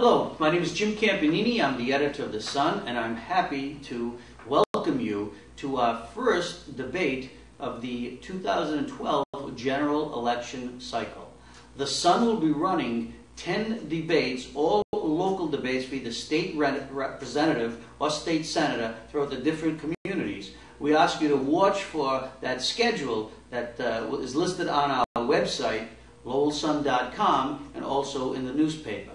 Hello, my name is Jim Campanini. I'm the editor of The Sun, and I'm happy to welcome you to our first debate of the 2012 general election cycle. The Sun will be running 10 debates, all local debates for either state representative or state senator throughout the different communities. We ask you to watch for that schedule that is listed on our website, lowellsun.com, and also in the newspaper.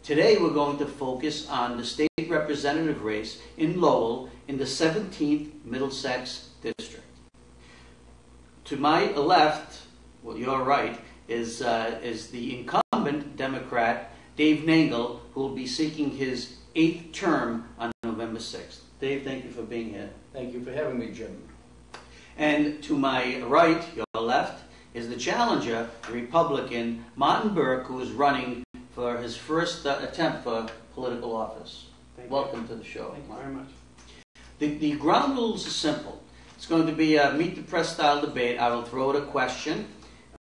Today we're going to focus on the state representative race in Lowell in the 17th Middlesex District. To my left, well, your right, is the incumbent Democrat, Dave Nangle, who will be seeking his 8th term on November 6th. Dave, thank you for being here. Thank you for having me, Jim. And to my right, your left, is the challenger, the Republican, Martin Burke, who is running for his first attempt for political office. Welcome to the show. Thank you very much. The ground rules are simple. It's going to be a meet the press style debate. I will throw out a question.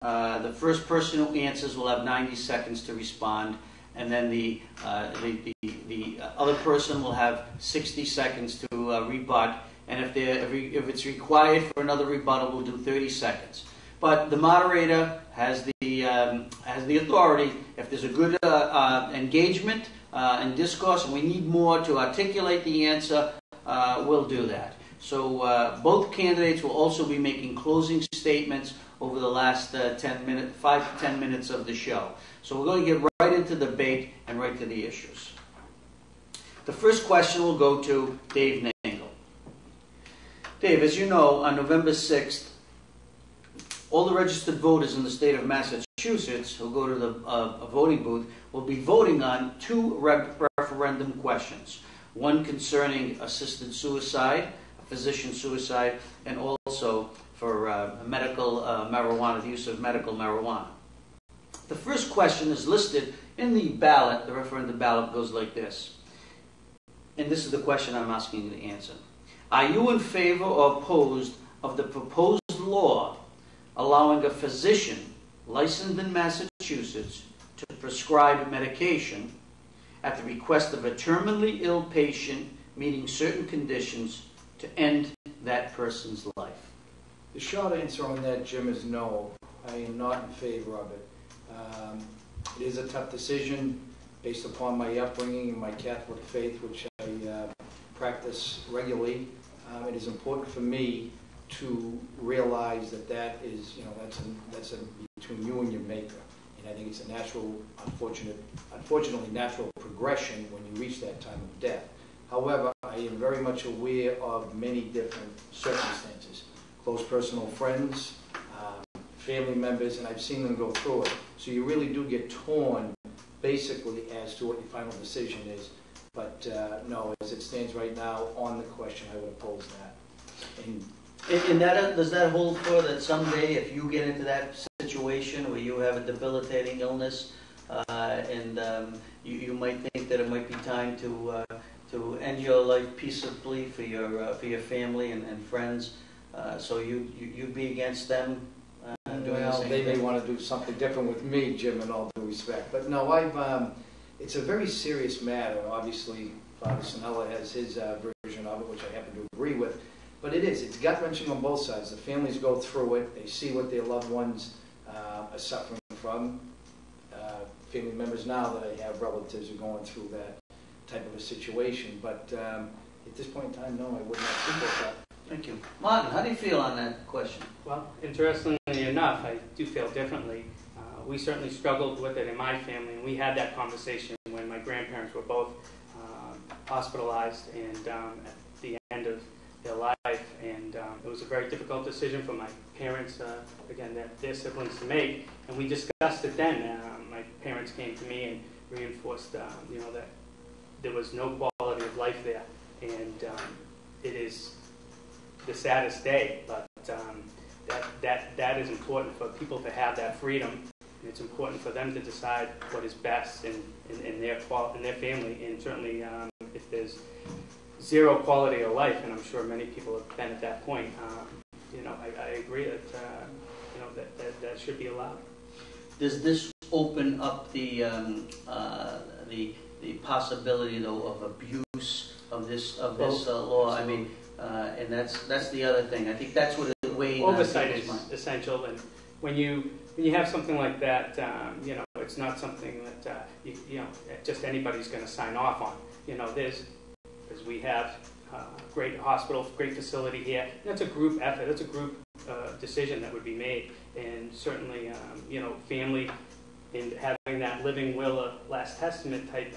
The first person who answers will have 90 seconds to respond, and then the other person will have 60 seconds to rebut. And if it's required for another rebuttal, we'll do 30 seconds. But the moderator has the authority. If there's a good engagement and discourse, and we need more to articulate the answer, we'll do that. So both candidates will also be making closing statements over the last 5 to 10 minutes of the show. So we're going to get right into the debate and right to the issues. The first question will go to Dave Nangle. Dave, as you know, on November 6th, all the registered voters in the state of Massachusetts who go to the voting booth will be voting on two referendum questions. One concerning assisted suicide, physician suicide, and also for medical marijuana, the use of medical marijuana. The first question is listed in the ballot. The referendum ballot goes like this. And this is the question I'm asking you to answer. Are you in favor or opposed of the proposed law allowing a physician licensed in Massachusetts to prescribe medication at the request of a terminally ill patient meeting certain conditions to end that person's life? The short answer on that, Jim, is no. I am not in favor of it. It is a tough decision based upon my upbringing and my Catholic faith, which I practice regularly. It is important for me to realize that is, that's between you and your maker. And I think it's a natural, unfortunately natural progression when you reach that time of death. However, I am very much aware of many different circumstances. Close personal friends, family members, and I've seen them go through it. So you really do get torn, basically, as to what your final decision is. But no, as it stands right now on the question, I would oppose that. And does that hold for that someday, if you get into that situation where you have a debilitating illness, and you might think that it might be time to end your life peaceably for your family and friends, so you'd be against them doing the same they thing? may want to do something different with me, Jim, in all due respect. But no, it's a very serious matter. Obviously, Father Sinella has his version of it, which I happen to agree with. But it's gut-wrenching on both sides. The families go through it. They see what their loved ones are suffering from. Family members now that I have relatives are going through that type of a situation. But at this point in time, no, I would not support that. Thank you. Martin, how do you feel on that question? Well, interestingly enough, I do feel differently. We certainly struggled with it in my family, and we had that conversation when my grandparents were both hospitalized and at the end of their life, and it was a very difficult decision for my parents, again, their siblings to make, and we discussed it then. My parents came to me and reinforced, that there was no quality of life there, and it is the saddest day, but that is important for people to have that freedom, and it's important for them to decide what is best in their family, and certainly if there's zero quality of life, and I'm sure many people have been at that point. I agree that that should be allowed. Does this open up the the possibility, though, of abuse of this law. I mean, and that's the other thing. I think that's what it weighs. Oversight is essential, and when you have something like that, you know, it's not something that you know just anybody's going to sign off on. You know, because we have great hospital, great facility here. That's a group effort. That's a group decision that would be made, and certainly, you know, family and having that living will, last testament type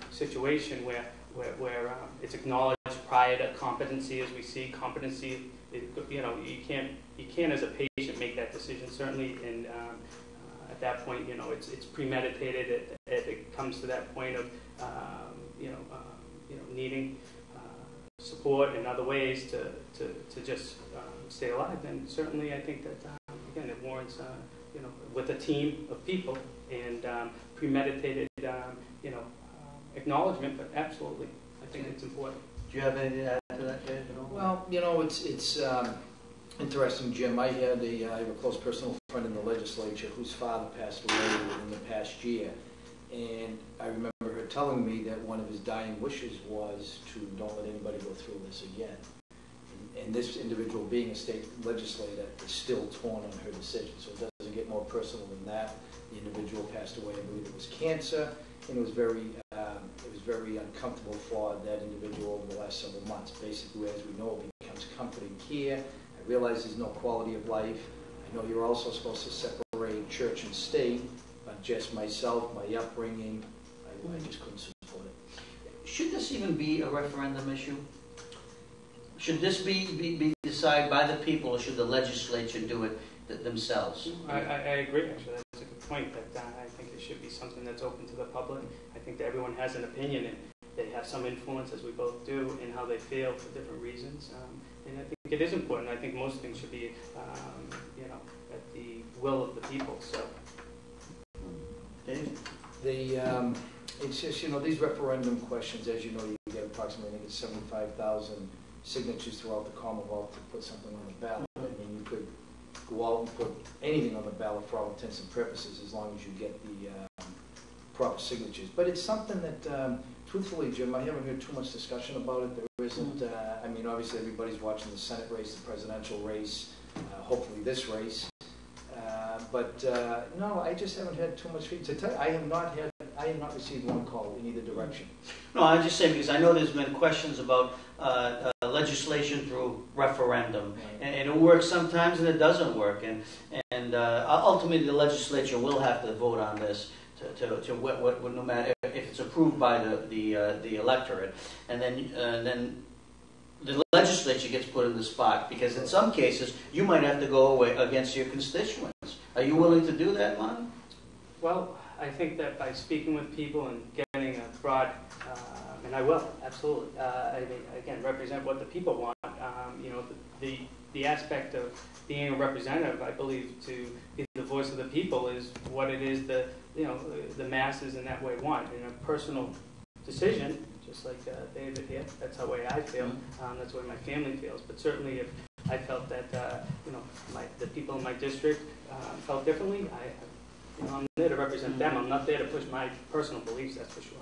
situation where it's acknowledged prior to competency, as we see competency. You know, you can't as a patient make that decision, certainly, and at that point, you know, it's premeditated. It comes to that point of you know, needing support in other ways to just stay alive. Then certainly, I think that again, it warrants you know, with a team of people and premeditated you know, acknowledgement. But absolutely, I think it's important. Do you have anything to add to that, Dave? Well, you know, it's interesting, Jim. I have a close personal friend in the legislature whose father passed away within the past year, and I remember her telling me that one of his dying wishes was to don't let anybody go through this again. And this individual, being a state legislator, is still torn on her decision. So it doesn't get more personal than that. The individual passed away. I believe it was cancer, and it was very uncomfortable for that individual over the last several months. Basically, as we know, it becomes comforting care. I realize there's no quality of life. I know you're also supposed to separate church and state, but just myself, my upbringing, I just couldn't support it. Should this even be a referendum issue? Should this be decided by the people, or should the legislature do it themselves? I agree, actually. That's a good point. That I think it should be something that's open to the public. I think that everyone has an opinion, and they have some influence, as we both do, in how they feel for different reasons. And I think it is important. I think most things should be, you know, at the will of the people. So, Dave? It's just, you know, these referendum questions, as you know, you get approximately, I think it's 75,000 signatures throughout the Commonwealth to put something on the ballot. I mean, you could go out and put anything on the ballot for all intents and purposes, as long as you get the proper signatures. But it's something that, truthfully, Jim, I haven't heard too much discussion about it. There isn't, I mean, obviously everybody's watching the Senate race, the presidential race, hopefully this race. But no, I just haven't had too much feedback. To tell you, I have not received one call in either direction. No, I'm just saying because I know there's been questions about legislation through referendum, and it works sometimes and it doesn't work, and ultimately the legislature will have to vote on this to what no matter if it's approved by the electorate, and then the legislature gets put in the spot, because in some cases you might have to go away against your constituents. Are you willing to do that, Martin? Well, I think that by speaking with people and getting a broad, and I will, absolutely, I mean, again, represent what the people want. You know, the aspect of being a representative, I believe, to be the voice of the people is what it is you know, the masses in that way want. In a personal decision, just like David here, that's the way I feel. That's the way my family feels. But certainly, if I felt that you know, the people in my district felt differently, you know, I'm there to represent them. I'm not there to push my personal beliefs. That's for sure.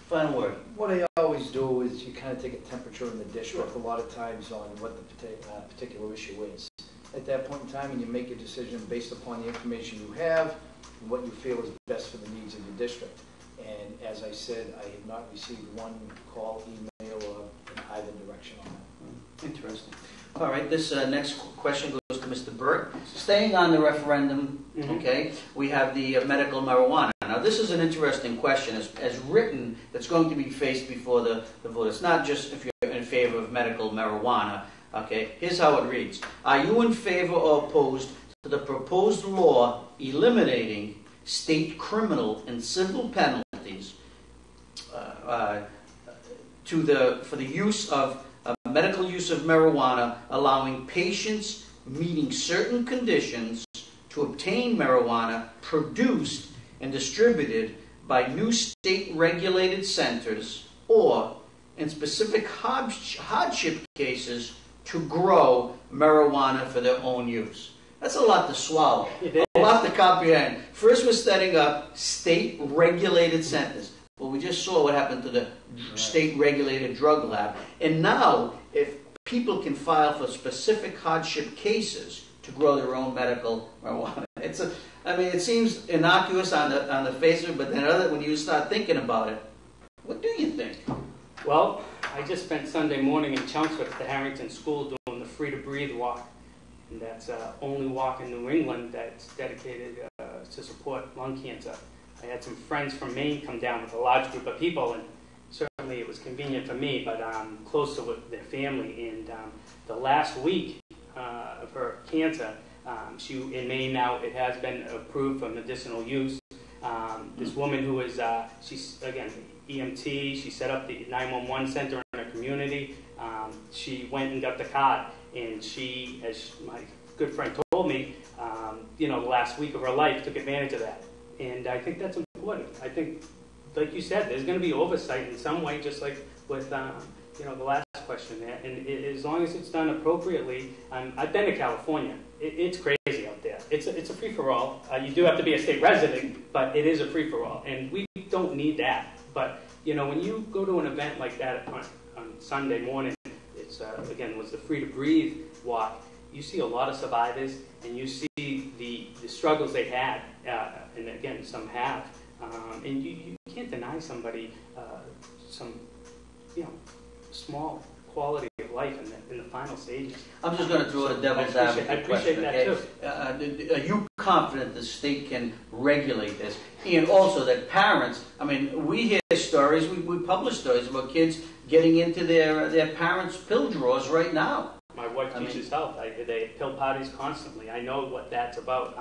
Final word. What I always do is you kind of take a temperature in the district a lot of times on what the particular issue is. At that point in time, and you make a decision based upon the information you have and what you feel is best for the needs of your district. And as I said, I have not received one call, email, or in either direction on that. Interesting. All right, this next question goes to Mr. Burke. Staying on the referendum, okay, we have the medical marijuana. Now, this is an interesting question. As written, that's going to be faced before the vote. It's not just if you're in favor of medical marijuana. Okay, here's how it reads. Are you in favor or opposed to the proposed law eliminating state criminal and civil penalties for the use of medical use of marijuana, allowing patients meeting certain conditions to obtain marijuana produced and distributed by new state-regulated centers, or, in specific hardship cases, to grow marijuana for their own use? That's a lot to swallow, a lot to comprehend. First, we're setting up state-regulated centers. Well, we just saw what happened to the state-regulated drug lab. And now, if people can file for specific hardship cases to grow their own medical marijuana, it seems innocuous on the face of it, but then when you start thinking about it, what do you think? Well, I just spent Sunday morning in Chelmsford at the Harrington School doing the Free to Breathe walk. And that's the only walk in New England that's dedicated to support lung cancer. I had some friends from Maine come down with a large group of people, and certainly it was convenient for me, but I'm close to their family. And the last week of her cancer, in Maine now, it has been approved for medicinal use. This woman who is, she's, again, EMT, she set up the 911 center in her community. She went and got the card, and she, as my good friend told me, the last week of her life took advantage of that. And I think that's important. I think, like you said, there's going to be oversight in some way, just like with, the last question there. And as long as it's done appropriately, I've been to California. It's crazy out there. It's a free-for-all. You do have to be a state resident, but it is a free-for-all. And we don't need that. But, when you go to an event like that on Sunday morning, it's, again, was the Free to Breathe walk, you see a lot of survivors, and you see the struggles they had, and again, some have. And you can't deny somebody some, small quality of life in the final stages. I'm just going to throw a devil's advocate question. I appreciate that too. Are you confident the state can regulate this? And also that parents, we hear stories, we publish stories about kids getting into their parents' pill drawers right now. My wife teaches health. They pill parties constantly. I know what that's about.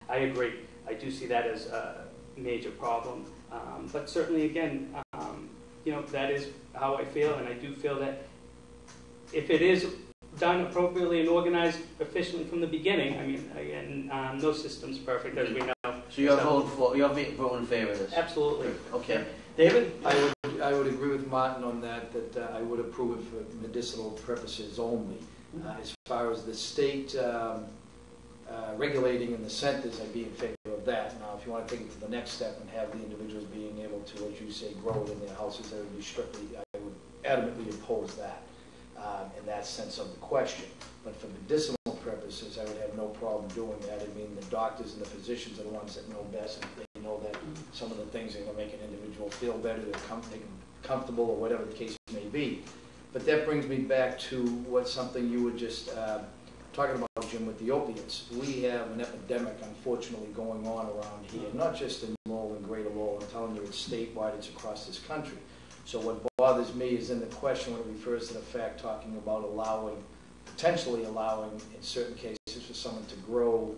I agree. I do see that as a major problem. But certainly, again, that is how I feel, and I do feel that if it is done appropriately and organized efficiently from the beginning, again, no system's perfect, as we know. So you're voting in favor of this? Absolutely. Okay. David? I would agree with Martin on that I would approve it for medicinal purposes only. As far as the state regulating in the centers, I'd be in favor of that. Now, if you want to take it to the next step and have the individuals being able to, as you say, grow it in their houses, I would adamantly oppose that in that sense of the question. But for medicinal purposes, I would have no problem doing that. The doctors and the physicians are the ones that know best, and they know that some of the things are going to make an individual feel better, make them comfortable, or whatever the case may be. But that brings me back to something you were just talking about, Jim, with the opiates. We have an epidemic, unfortunately, going on around here, not just in Lowell and Greater Lowell. I'm telling you, it's statewide, it's across this country. So what bothers me is in the question when it refers to the fact talking about potentially allowing, in certain cases, for someone to grow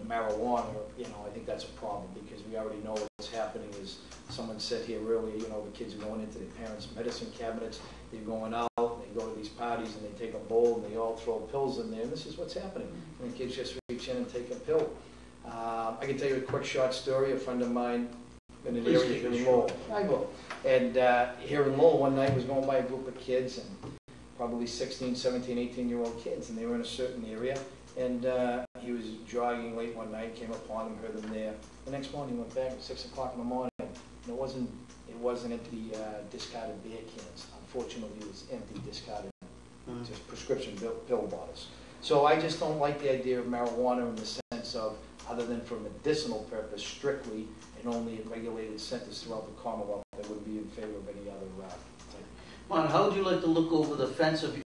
marijuana, I think that's a problem, because we already know what's happening is, someone said here earlier, the kids are going into their parents' medicine cabinets, they're going out, they go to these parties, and they take a bowl, and they all throw pills in there, and this is what's happening. And the kids just reach in and take a pill. I can tell you a quick short story. A friend of mine in an area here in Lowell. I will. And here in Lowell, one night was going by a group of kids, and probably 16, 17, 18-year-old kids, and they were in a certain area. And he was jogging late one night, came upon them, heard them there. The next morning, he went back at 6 o'clock in the morning, and it wasn't empty discarded beer cans. Unfortunately, it was empty discarded, just prescription pill bottles. So I just don't like the idea of marijuana in the sense of, other than for medicinal purpose, strictly, and only in regulated centers throughout the Commonwealth. I would be in favor of any other type. Juan, how would you like to look over the fence of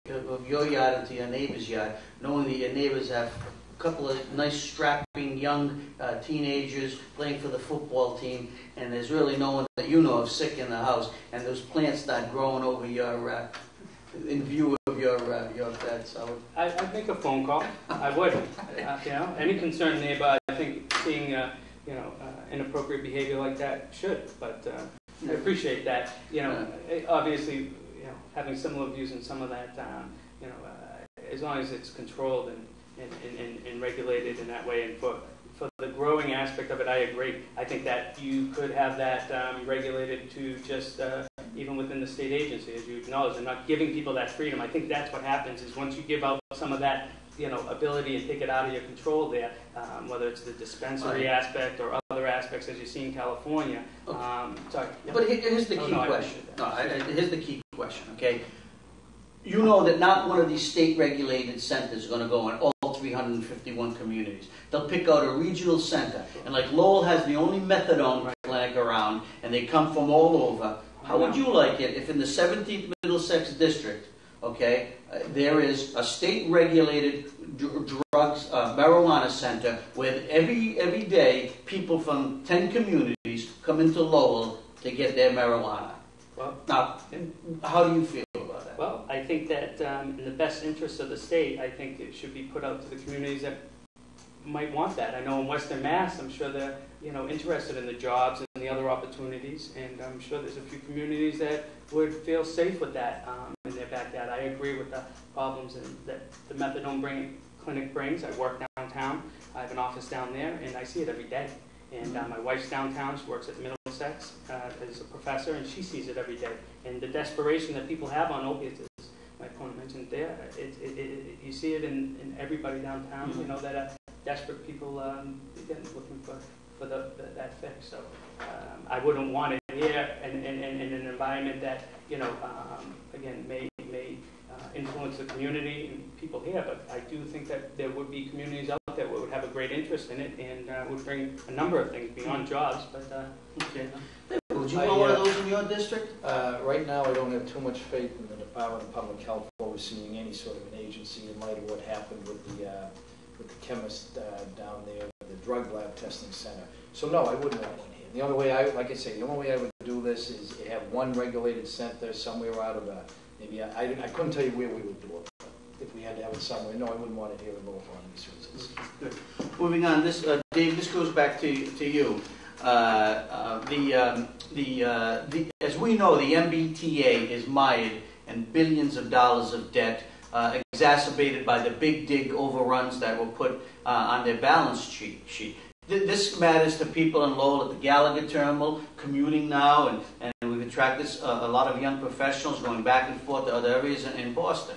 your yard into your neighbor's yard, knowing that your neighbors have a couple of nice, strapping, young teenagers playing for the football team, and there's really no one that you know of sick in the house, and those plants start growing over your, in view of your fence? I'd make a phone call. I would. Any concerned neighbor, I think seeing inappropriate behavior like that should, but I appreciate that. Obviously, having similar views in some of that, as long as it's controlled and regulated in that way, and for the growing aspect of it, I agree. I think that you could have that regulated to just even within the state agency, as you acknowledge, and not giving people that freedom. I think that's what happens is once you give out some of that ability to take it out of your control there, whether it's the dispensary aspect or other aspects as you see in California. Sorry. But here's the key question. Here's the key question, okay? You know that not one of these state-regulated centers is going to go in all 351 communities. They'll pick out a regional center. And like Lowell has the only methadone clinic around, and they come from all over. How would you like it if in the 17th Middlesex District, okay, there is a state-regulated drugs, marijuana center where every day people from 10 communities come into Lowell to get their marijuana? Well, now, how do you feel about that? Well, I think that in the best interest of the state, I think it should be put out to the communities that might want that. I know in Western Mass, I'm sure they're interested in the jobs and the other opportunities, and I'm sure there's a few communities that would feel safe with that in their backyard. I agree with the problems that the methadone clinic brings. I work downtown. I have an office down there, and I see it every day. And my wife's downtown. She works at Middlesex as a professor, and she sees it every day. And the desperation that people have on opiates, as my opponent mentioned there, you see it in everybody downtown. That are desperate people again looking for that fix. So I wouldn't want it here in an environment that again may influence the community and people here. But I do think that there would be communities out there would have a great interest in it and would bring a number of things beyond jobs. But okay. Would you want one of those in your district? Right now, I don't have too much faith in the Department of Public Health overseeing any sort of an agency in light of what happened with the chemist down there, the drug lab testing center. So no, I wouldn't want one here. The only way the only way I would do this is have one regulated center somewhere out of maybe I couldn't tell you where we would do it. If we had to have it somewhere, no, I wouldn't want it here in Lowell for any of these reasons. Good. Moving on, Dave, this goes back to you. As we know, the MBTA is mired in billions of dollars of debt, exacerbated by the big dig overruns that were put on their balance sheet. This matters to people in Lowell at the Gallagher terminal, commuting now, and we've attracted a lot of young professionals going back and forth to other areas in Boston.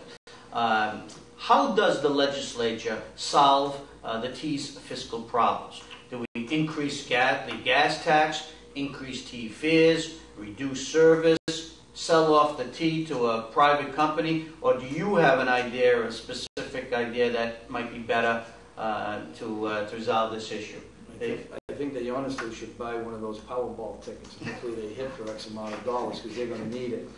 How does the legislature solve the T's fiscal problems? Do we increase the gas tax, increase T fares, reduce service, sell off the T to a private company, or do you have an idea, a specific idea that might be better to resolve this issue? I think they honestly should buy one of those Powerball tickets and hopefully they hit for X amount of dollars because they're going to need it.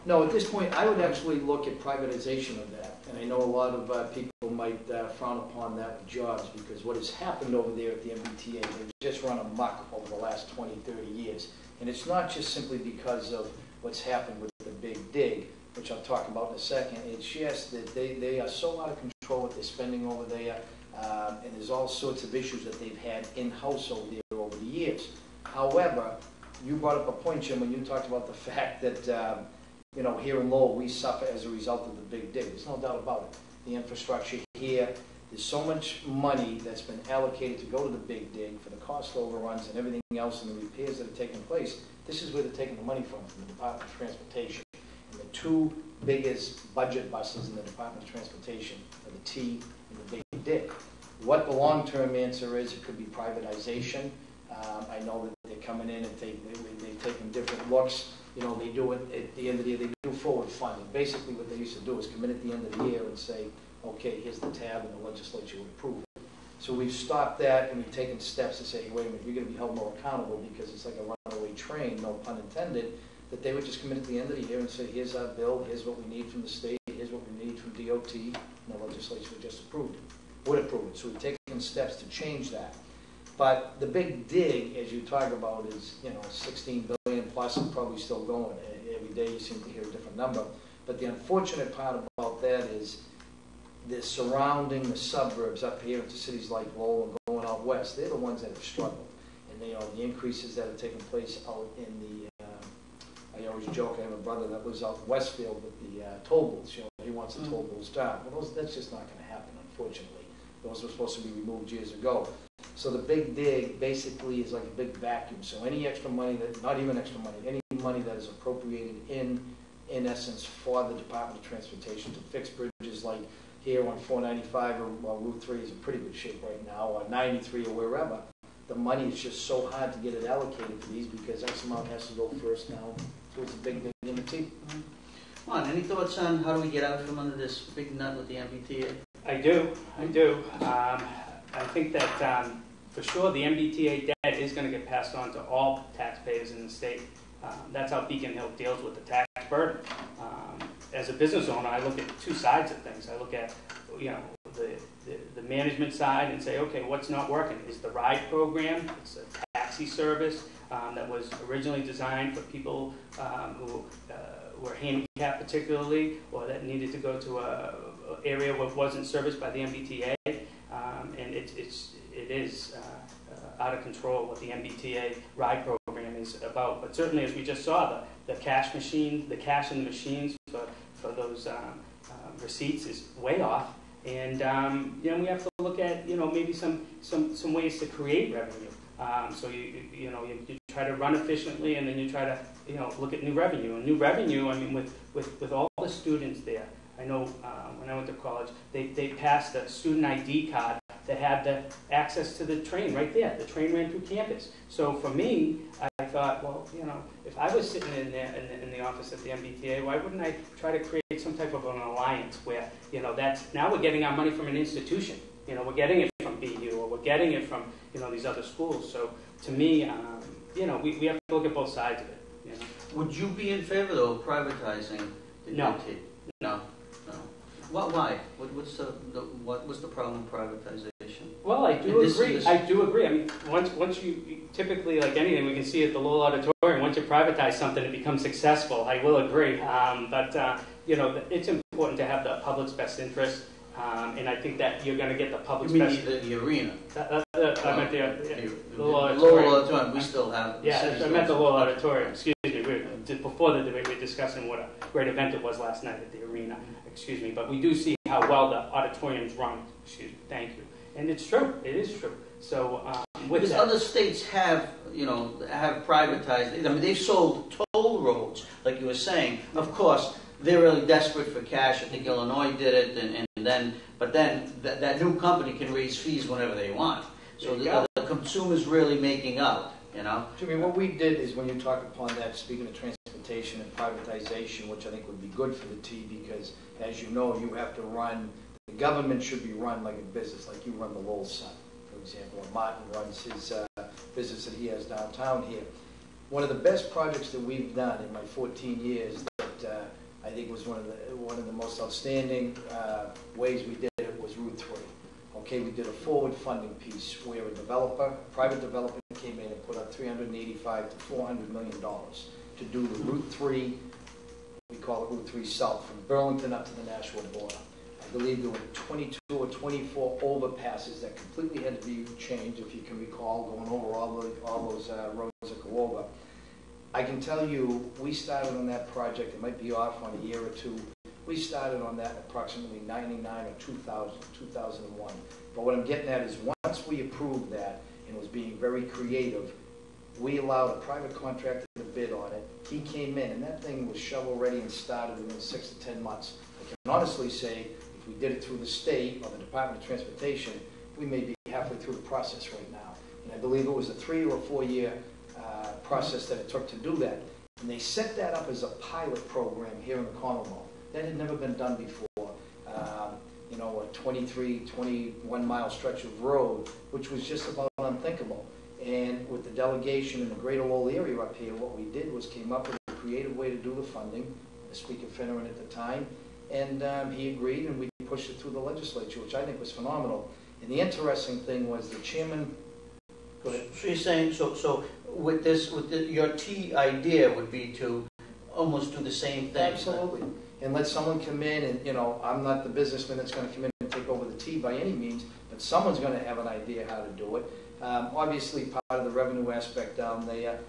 No, at this point, I would actually look at privatization of that. And I know a lot of people might frown upon that with jobs because what has happened over there at the MBTA, they've just run amok over the last 20, 30 years. And it's not just simply because of what's happened with the big dig, which I'll talk about in a second. It's just that they are so out of control with their spending over there. And there's all sorts of issues that they've had in-house over there over the years. However, you brought up a point, Jim, when you talked about the fact that, here in Lowell, we suffer as a result of the big dig. There's no doubt about it. The infrastructure here, there's so much money that's been allocated to go to the big dig for the cost overruns and everything else and the repairs that are taking place. This is where they're taking the money from the Department of Transportation. And the two biggest budget buses in the Department of Transportation are the T and the big dig. What the long-term answer is, it could be privatization. I know that they're coming in and they've taken different looks. They do it at the end of the year. They do forward funding. Basically, what they used to do is come in at the end of the year and say, okay, here's the tab, and the legislature would approve it. So we've stopped that, and we've taken steps to say, hey, wait a minute, you're going to be held more accountable because it's like a runaway train, no pun intended, that they would just come in at the end of the year and say, here's our bill, here's what we need from the state, here's what we need from DOT, and the legislature would just approve it, would approve it. So we've taken steps to change that. But the big dig, as you talk about, is 16 billion plus and probably still going. Every day you seem to hear a different number. But the unfortunate part about that is the surrounding the suburbs up here into cities like Lowell and going out west. They're the ones that have struggled. And the increases that have taken place out in the, I always joke, I have a brother that lives out in Westfield with the toll booths. He wants the toll booths down. Well, that's just not going to happen, unfortunately. Those were supposed to be removed years ago. So the big dig basically is like a big vacuum. So any extra money, not even extra money, any money that is appropriated in essence for the Department of Transportation to fix bridges like here on 495 or Route 3 is in pretty good shape right now, or 93 or wherever. The money is just so hard to get it allocated for these because X amount has to go first now. So it's a big in the teeth. Juan, any thoughts on how do we get out from under this big nut with the MBTA? I do. I think that for sure the MBTA debt is going to get passed on to all taxpayers in the state. That's how Beacon Hill deals with the tax burden. As a business owner, I look at two sides of things. I look at, the management side and say, okay, what's not working? Is the ride program, it's a taxi service that was originally designed for people who were handicapped particularly, or that needed to go to a area where it wasn't serviced by the MBTA, and it is out of control what the MBTA ride program is about. But certainly, as we just saw, the cash machine, the cash in the machines for those receipts is way off, and we have to look at maybe some ways to create revenue. So you try to run efficiently, and then you try to look at new revenue. And new revenue, I mean, with all the students there, I know when I went to college, they passed a student ID card that had the access to the train right there. The train ran through campus. So for me, I thought, well, if I was sitting in there in the office at the MBTA, why wouldn't I try to create some type of an alliance where that's now we're getting our money from an institution. We're getting it from BU, or we're getting it from these other schools. So to me, we have to look at both sides of it. Would you be in favor though of privatizing the No. DOT? No. Why? What was the problem with privatization? Well, I do agree. I do agree. I mean, once you typically, like anything, we can see at the Lowell Auditorium. Once you privatize something, it becomes successful. I will agree. But it's important to have the public's best interest. And I think that you're going to get the public's best. You mean the arena? I meant the Lowell Auditorium. We still have. Yeah, I meant the Lowell Auditorium. Excuse me. Before the debate, we were discussing what a great event it was last night at the arena. Excuse me. But we do see how well the auditorium's run. Excuse me. Thank you. And it's true. It is true. So because other states have privatized. I mean, they've sold toll roads, like you were saying. Of course, they're really desperate for cash. I think Illinois did it, but then that new company can raise fees whenever they want. So the consumer's really making out. Jimmy, what we did is when you talk upon that, speaking of transportation and privatization, which I think would be good for the T, because as you know, you have to run. The government should be run like a business, like you run the Lowell Sun, for example, or Martin runs his business that he has downtown here. One of the best projects that we've done in my 14 years that I think was one of the most outstanding ways we did it was Route 3. Okay, we did a forward funding piece where a private developer came in and put up $385 to $400 million to do the Route 3, we call it Route 3 South, from Burlington up to the national border. I believe there were 22 or 24 overpasses that completely had to be changed, if you can recall, going over all those roads that go over. I can tell you, we started on that project, it might be off on a year or two. We started on that approximately 99 or 2001. But what I'm getting at is once we approved that and was being very creative, we allowed a private contractor to bid on it. He came in and that thing was shovel ready and started within 6 to 10 months. I can honestly say if we did it through the state or the Department of Transportation, we may be halfway through the process right now. And I believe it was a 3 or 4 year process that it took to do that. And they set that up as a pilot program here in the Commonwealth. That had never been done before. A 21 mile stretch of road, which was just about unthinkable. And with the delegation in the greater Lowell area up here, what we did was came up with a creative way to do the funding, the Speaker Finneran at the time, and he agreed and we pushed it through the legislature, which I think was phenomenal. And the interesting thing was the chairman. Go ahead. So you're saying, so with your T idea would be to almost do the same thing. Absolutely. And let someone come in and, I'm not the businessman that's going to come in and take over the T by any means, but someone's going to have an idea how to do it. Obviously, part of the revenue aspect down there,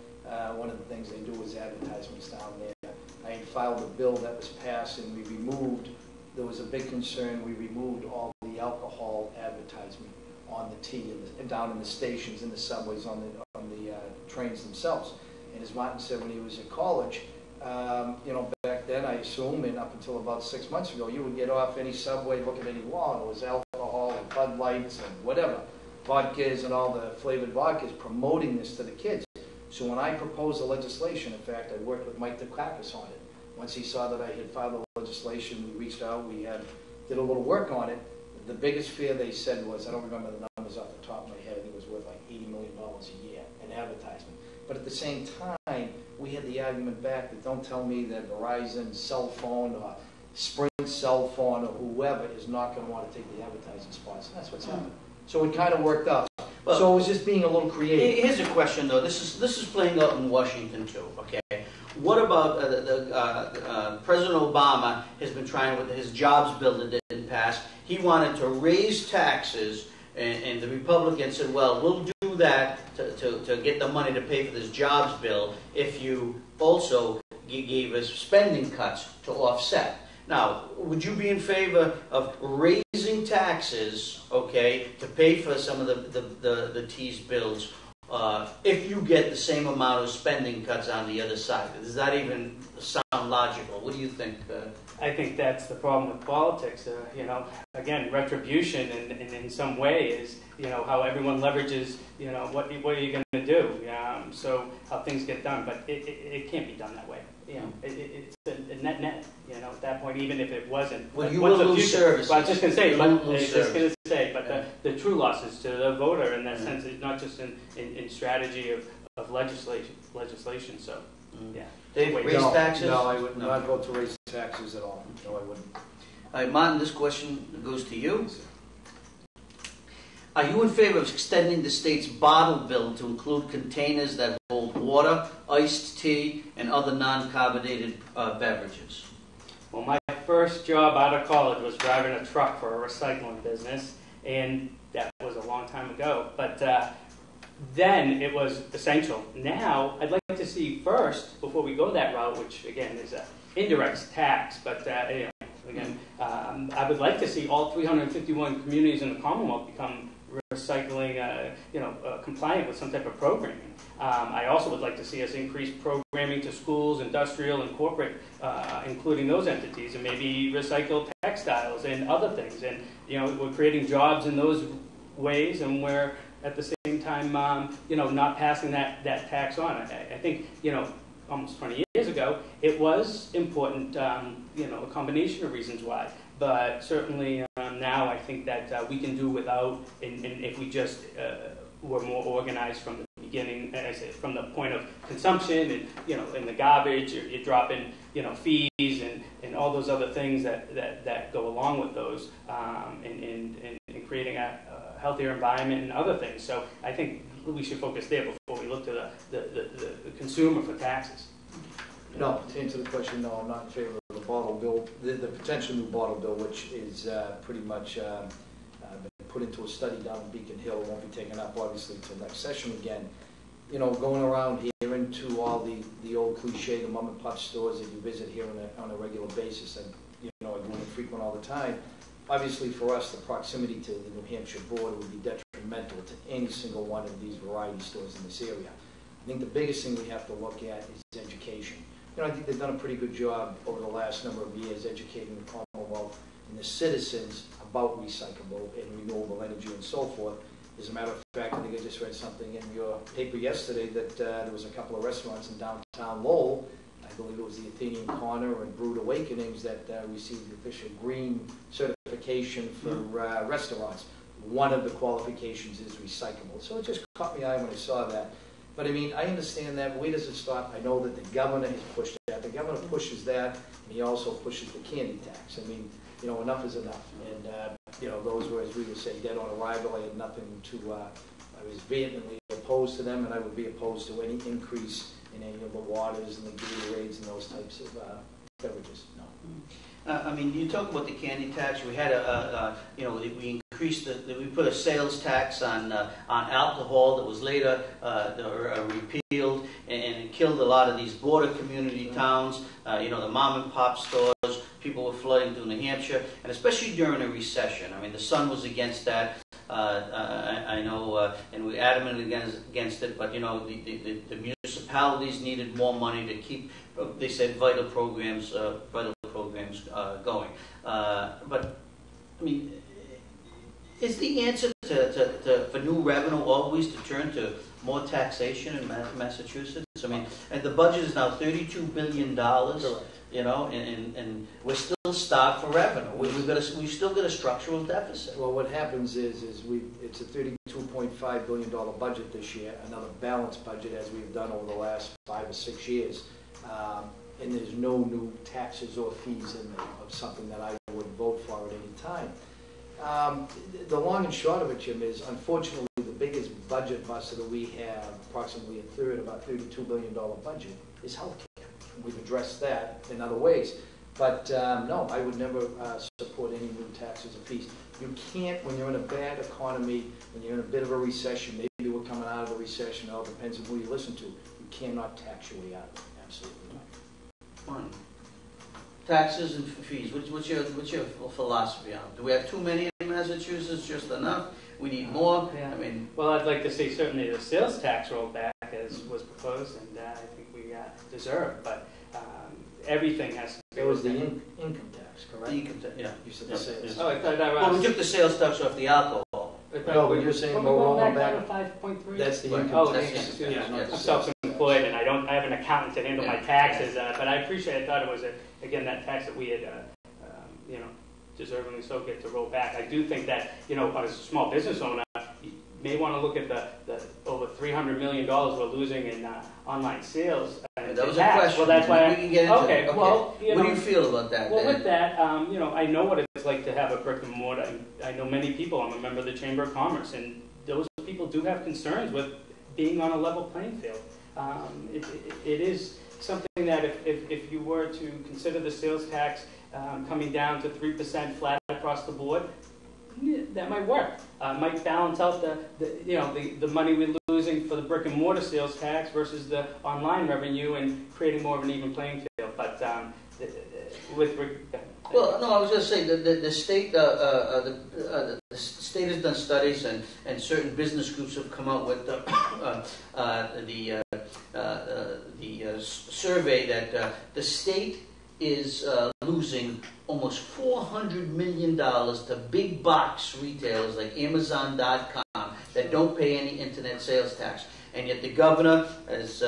one of the things they do is advertisements down there. I filed a bill that was passed and we removed, there was a big concern, we removed all the alcohol advertisement on the T and down in the stations, in the subways, on the trains themselves. And as Martin said when he was in college, back back then, I assume, and up until about 6 months ago, you would get off any subway, look at any wall, and it was alcohol and Bud Lights and whatever, vodkas and all the flavored vodkas promoting this to the kids. So when I proposed the legislation, in fact, I worked with Mike Dukakis on it. Once he saw that I had filed the legislation, we reached out, we did a little work on it. The biggest fear they said was, I don't remember the numbers off the top of my head, I think it was worth like $80 million a year in advertisement. But at the same time, we had the argument back that don't tell me that Verizon cell phone or Sprint cell phone or whoever is not going to want to take the advertising spots. And that's what's happened. So it kind of worked out. Well, so it was just being a little creative. Here's a question, though. This is playing out in Washington, too, okay? What about President Obama has been trying with his jobs bill that didn't pass. He wanted to raise taxes, and the Republicans said, well, we'll do that to get the money to pay for this jobs bill if you also gave us spending cuts to offset. Now, would you be in favor of raising taxes, okay, to pay for some of the T's bills if you get the same amount of spending cuts on the other side? Does that even sound logical? What do you think? I think that's the problem with politics. You know, again, retribution in some way is, you know, how everyone leverages, you know, what are you going to do? So how things get done, but it can't be done that way. You know, it's a net, you know, at that point, even if it wasn't. Well, you will lose service. Well, I was just going to say, but the true loss is to the voter in that sense. It's not just in strategy of legislation. So, yeah. Dave, raise taxes? No, I would not vote to raise taxes at all. No, I wouldn't. All right, Martin, this question goes to you. Are you in favor of extending the state's bottle bill to include containers that hold water, iced tea, and other non-carbonated beverages? Well, my first job out of college was driving a truck for a recycling business, and that was a long time ago. But then it was essential. Now, I'd like to see first, before we go that route, which again is an indirect tax, but anyway, again, I would like to see all 351 communities in the Commonwealth become recycling, compliant with some type of programming. I also would like to see us increase programming to schools, industrial, and corporate, including those entities, and maybe recycle textiles and other things. And you know, we're creating jobs in those ways, and we're at the same time, not passing that tax on. I think, almost 20 years ago, it was important, a combination of reasons why. But certainly now I think that we can do without, and if we just were more organized from the beginning, as I say, from the point of consumption, and in the garbage, you're dropping, fees and all those other things that go along with those, and creating a healthier environment and other things. So I think we should focus there before we look to the consumer for taxes. No, to answer the question, no, I'm not in favor of the bottle bill, the potential new bottle bill, which is pretty much been put into a study down in Beacon Hill. It won't be taken up, obviously, until next session again. Going around here into all the old cliche, the mom and pop stores that you visit here on a regular basis, and I go in frequent all the time. Obviously, for us, the proximity to the New Hampshire border would be detrimental to any single one of these variety stores in this area. I think the biggest thing we have to look at is education. I think they've done a pretty good job over the last number of years educating the Commonwealth and the citizens about recyclable and renewable energy and so forth. As a matter of fact, I think I just read something in your paper yesterday that there was a couple of restaurants in downtown Lowell, I believe it was the Athenian Corner and Brewed Awakenings, that received the official green certification for restaurants. One of the qualifications is recyclable. So it just caught my eye when I saw that. But I mean, I understand that. Where does it stop? I know that the governor has pushed that. The governor pushes that, and he also pushes the candy tax. I mean, enough is enough. And, those were, as we would say, dead on arrival. I had nothing to, I was vehemently opposed to them, and I would be opposed to any increase in any of the waters and the Gatorades and those types of beverages. No. I mean, you talk about the candy tax. We had we increased we put a sales tax on alcohol that was later repealed, and it killed a lot of these border community towns. The mom and pop stores. People were flooding through New Hampshire, and especially during a recession. I mean, the Sun was against that. I know, and we're adamant against it. But the municipalities municipalities needed more money to keep, they said, vital programs going. But, I mean, is the answer for new revenue always to turn to more taxation in Massachusetts? I mean, and the budget is now $32 billion, you know, and we're still starved for revenue. We've still got a structural deficit. Well, what happens is it's a $32.5 billion budget this year, another balanced budget as we've done over the last 5 or 6 years. And there's no new taxes or fees in there of something that I would vote for at any time. The long and short of it, Jim, is unfortunately the biggest budget buster that we have, approximately a third of our $32 billion budget, is healthcare. We've addressed that in other ways. But no, I would never support any new taxes or fees. You can't, when you're in a bad economy, when you're in a bit of a recession, maybe we're coming out of the recession, it all depends on who you listen to, you cannot tax your way out. Absolutely not. Fine. Taxes and fees. What's your philosophy on it? Do we have too many in Massachusetts? Just enough? We need more? Yeah. I mean, well, I'd like to see certainly the sales tax rolled back as was proposed, and I think we deserve. But everything has to. It was the income tax, correct? the income tax, yeah. You said the sales. Oh, I thought that was. Well, we took the sales tax off the alcohol. No, but you're saying we're rolling back. To 5.3. That's the income Oh, tax. excuse me. Yeah, I'm yeah. self-employed, and I have an accountant to handle my Yeah. taxes. But I appreciate. I thought it was again that tax that we had, deservingly so get to roll back. I do think that as a small business owner, you may want to look at the over $300 million we're losing in online sales. That was a tax. question. Well, that's why. We can get into okay. it. Well, what do you feel about that? Well, Dan? with that, I know what it's like to have a brick and mortar. I know many people. I'm a member of the Chamber of Commerce, and those people do have concerns with being on a level playing field. It is something that if you were to consider the sales tax coming down to 3% flat across the board, that might work. Might balance out the money we're losing for the brick and mortar sales tax versus the online revenue and creating more of an even playing field. But well, no, I was going to say the state the state has done studies and certain business groups have come out with the survey that the state is losing almost $400 million to big box retailers like Amazon.com that don't pay any internet sales tax. And yet the governor, as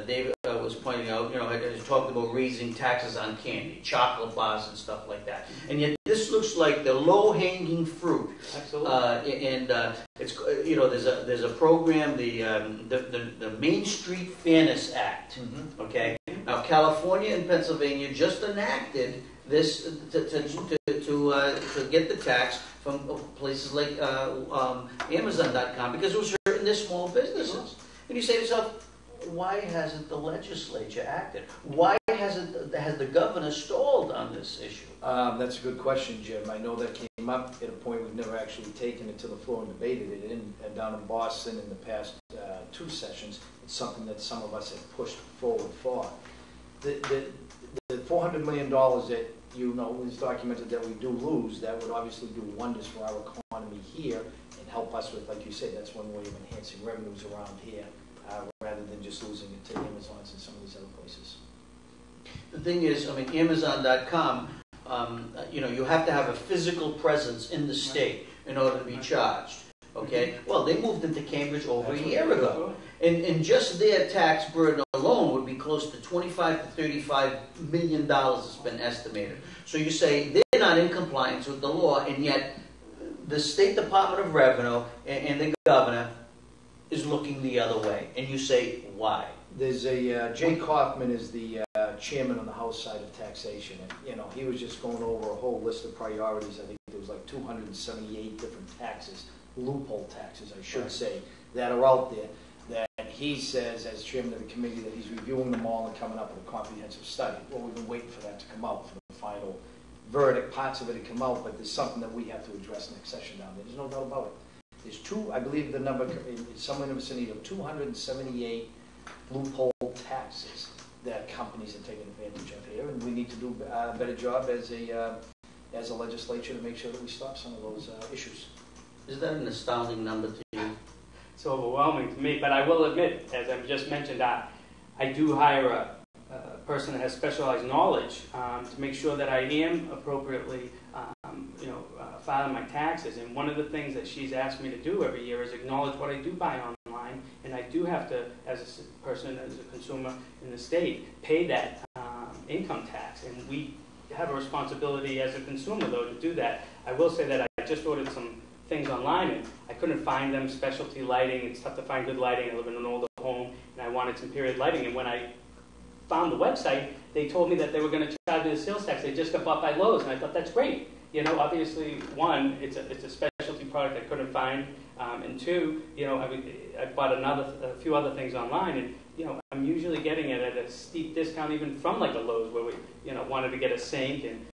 David was pointing out, has talked about raising taxes on candy, chocolate bars, and stuff like that. And yet this looks like the low-hanging fruit. Absolutely. It's there's a program, the Main Street Fairness Act. Mm-hmm. Okay. Now California and Pennsylvania just enacted this to get the tax from places like Amazon.com because it was hurting their small businesses. And you say to yourself, why hasn't the legislature acted? Why has the governor stalled on this issue? That's a good question, Jim. I know that came up at a point we've never actually taken it to the floor and debated it. Down in Boston in the past 2 sessions, it's something that some of us have pushed forward for. The $400 million that is documented that we do lose, that would obviously do wonders for our economy here and help us with, like you say, that's one way of enhancing revenues around here, rather than just losing it to Amazon's and some of these other places. The thing is, Amazon.com, you have to have a physical presence in the state in order to be charged. Okay? Well, they moved into Cambridge over a year ago. And just their tax burden alone would be close to $25 to $35 million has been estimated. So you say they're not in compliance with the law, and yet the State Department of Revenue and the governor is looking the other way. And you say, why? There's Jay Kaufman is the chairman on the House side of taxation. And, he was just going over a whole list of priorities. I think there was like 278 different taxes, loophole taxes, I should say, that are out there. That he says, as chairman of the committee, that he's reviewing them all and coming up with a comprehensive study. Well, we've been waiting for that to come out, for the final verdict, parts of it to come out, but there's something that we have to address next session down there. There's no doubt about it. There's I believe the number is somewhere in the vicinity of 278 loophole taxes that companies are taking advantage of here, and we need to do a better job as a legislature to make sure that we stop some of those issues. Is that an astounding number to you? It's overwhelming to me, but I will admit, as I've just mentioned, I do hire a person that has specialized knowledge to make sure that I am appropriately, filing my taxes. And one of the things that she's asked me to do every year is acknowledge what I do buy online, and I do have to, as a person, as a consumer in the state, pay that income tax. And we have a responsibility as a consumer, though, to do that. I will say that I just ordered some things online, and I couldn't find them. Specialty lighting, it's tough to find good lighting. I live in an older home, and I wanted some period lighting. And when I found the website, they told me that they were going to charge me the sales tax. They just got bought by Lowe's, and I thought, that's great. Obviously, one, it's a specialty product I couldn't find, and two, I bought a few other things online, and I'm usually getting it at a steep discount, even from like a Lowe's, where we wanted to get a sink, and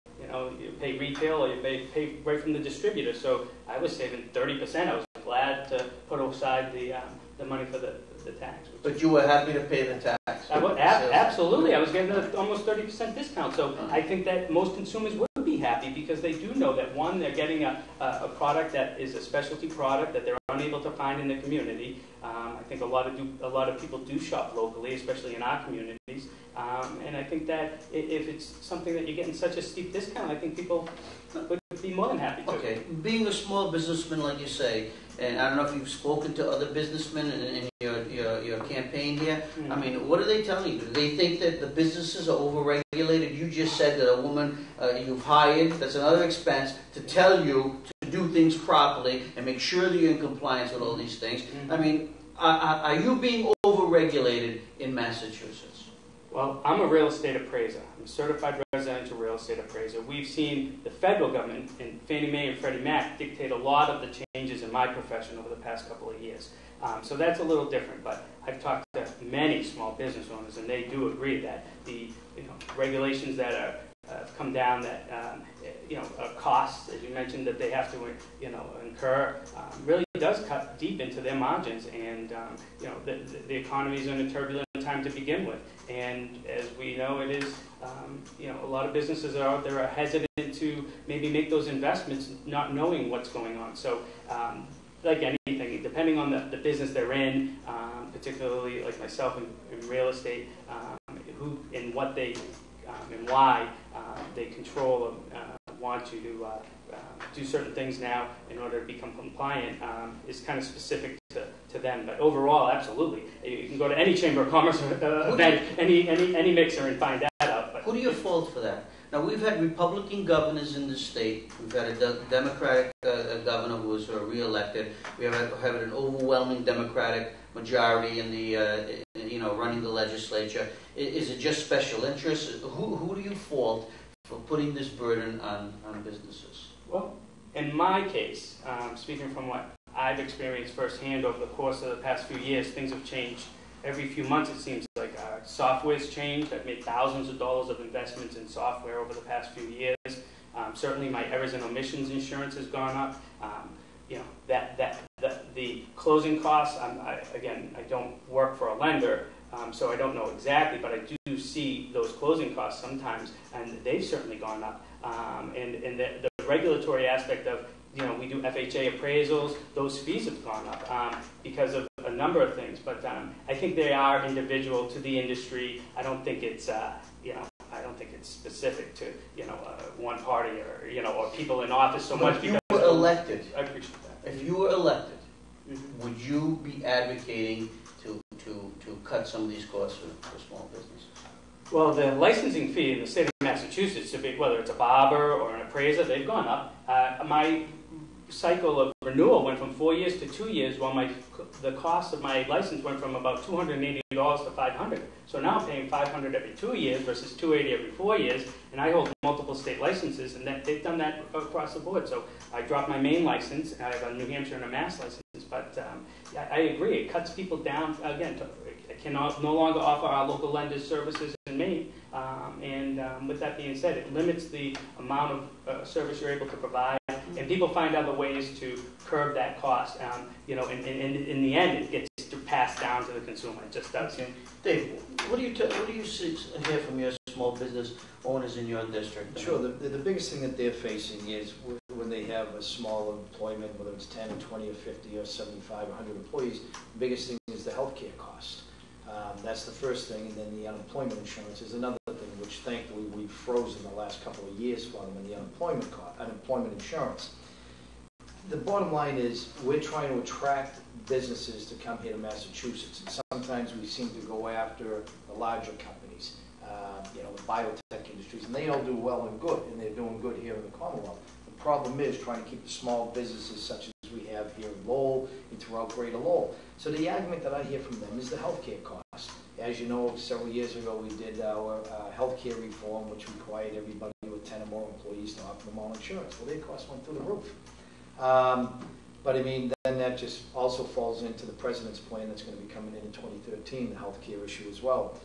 you pay retail or you pay right from the distributor. So I was saving 30%. I was glad to put aside the money for the tax. But you were happy to pay the tax? Absolutely. I was getting almost 30% discount. So I think that most consumers would be happy, because they do know that, one, they're getting a product that is a specialty product that they're unable to find in the community. I think a lot of people do shop locally, especially in our communities. And I think that if it's something that you're getting such a steep discount, I think people would be more than happy to. Okay. Being a small businessman, like you say, and I don't know if you've spoken to other businessmen in your campaign here. Mm-hmm. I mean, what are they telling you? Do they think that the businesses are overregulated? You just said that a woman you've hired, that's another expense, to tell you to do things properly and make sure that you're in compliance with all these things. Mm-hmm. I mean, are you being overregulated in Massachusetts? Well, I'm a real estate appraiser. I'm a certified residential real estate appraiser. We've seen the federal government and Fannie Mae and Freddie Mac dictate a lot of the changes in my profession over the past couple of years. So that's a little different, but I've talked to many small business owners, and they do agree that the regulations that have come down, that costs, as you mentioned, that they have to incur, really does cut deep into their margins. And the economy is in a turbulent time to begin with, and as we know, it is a lot of businesses are out there are hesitant to maybe make those investments, not knowing what's going on. So like anything, depending on the business they're in, particularly like myself in real estate, who and what they and why they control or want you to do certain things now in order to become compliant, is kind of specific to them. But overall, absolutely, you can go to any Chamber of Commerce event, any mixer, and find that out. But who do you fault for that? Now, we've had Republican governors in the state. We've had a Democratic governor who was re-elected. We have an overwhelming Democratic majority in the running the legislature. Is it just special interests? Who do you fault for putting this burden on businesses? Well, in my case, speaking from what I've experienced firsthand over the course of the past few years, things have changed. Every few months, it seems like software's changed. I've made thousands of dollars of investments in software over the past few years. Certainly, my errors and omissions insurance has gone up. The closing costs. I don't work for a lender, so I don't know exactly, but I do see those closing costs sometimes, and they've certainly gone up. And the regulatory aspect of, we do FHA appraisals, those fees have gone up because of a number of things. But I think they are individual to the industry. I don't think it's, I don't think it's specific to, one party or people in office so much. If you were elected, I appreciate that. If you were elected, mm-hmm. would you be advocating to cut some of these costs for small business? Well, the licensing fee in the state of Massachusetts, whether it's a barber or an appraiser, they've gone up. My cycle of renewal went from 4 years to 2 years, while the cost of my license went from about $280 to $500. So now I'm paying $500 every 2 years versus $280 every 4 years, and I hold multiple state licenses, and they've done that across the board. So I dropped my Maine license, and I have a New Hampshire and a Mass license, but I agree, it cuts people down. Again, I can no longer offer our local lenders services in Maine, and with that being said, it limits the amount of service you're able to provide, and people find other ways to curb that cost. And in the end, it gets passed down to the consumer. It just does. Okay. Dave, what do you hear from your small business owners in your district? Sure. The biggest thing that they're facing is when they have a small employment, whether it's 10, 20, or 50, or 75, 100 employees, the biggest thing is the healthcare cost. That's the first thing, and then the unemployment insurance is another thing, which thankfully we've frozen the last couple of years for them in the unemployment insurance. The bottom line is we're trying to attract businesses to come here to Massachusetts, and sometimes we seem to go after the larger companies, the biotech industries, and they all do well and good, and they're doing good here in the Commonwealth. The problem is trying to keep the small businesses such as we have here in Lowell and throughout Greater Lowell. So the argument that I hear from them is the healthcare cost. As you know, several years ago we did our healthcare reform, which required everybody with 10 or more employees to offer them all insurance. Well, their costs went through the roof. But I mean, then that just also falls into the President's plan that's going to be coming in 2013, the healthcare issue as well.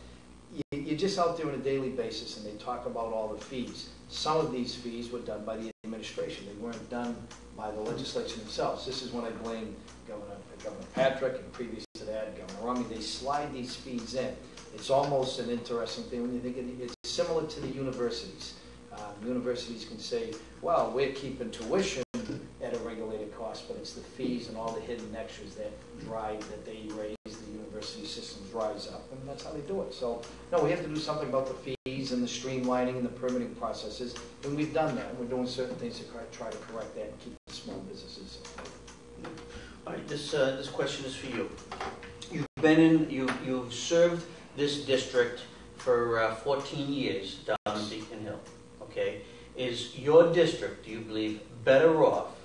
You're just out there on a daily basis, and they talk about all the fees. Some of these fees were done by the administration. They weren't done by the legislature themselves. This is when I blame Governor Patrick, and previous to that, Governor Rumney. They slide these fees in. It's almost an interesting thing when you think it's similar to the universities. Universities can say, well, we're keeping tuition at a regulated cost, but it's the fees and all the hidden extras that they raise, the university systems rise up, and that's how they do it. So, no, we have to do something about the fees and the streamlining and the permitting processes, and we've done that. We're doing certain things to try to correct that and keep the small businesses. All right, this question is for you. You've served this district for 14 years down in Beacon Hill. Okay, is your district, do you believe, better off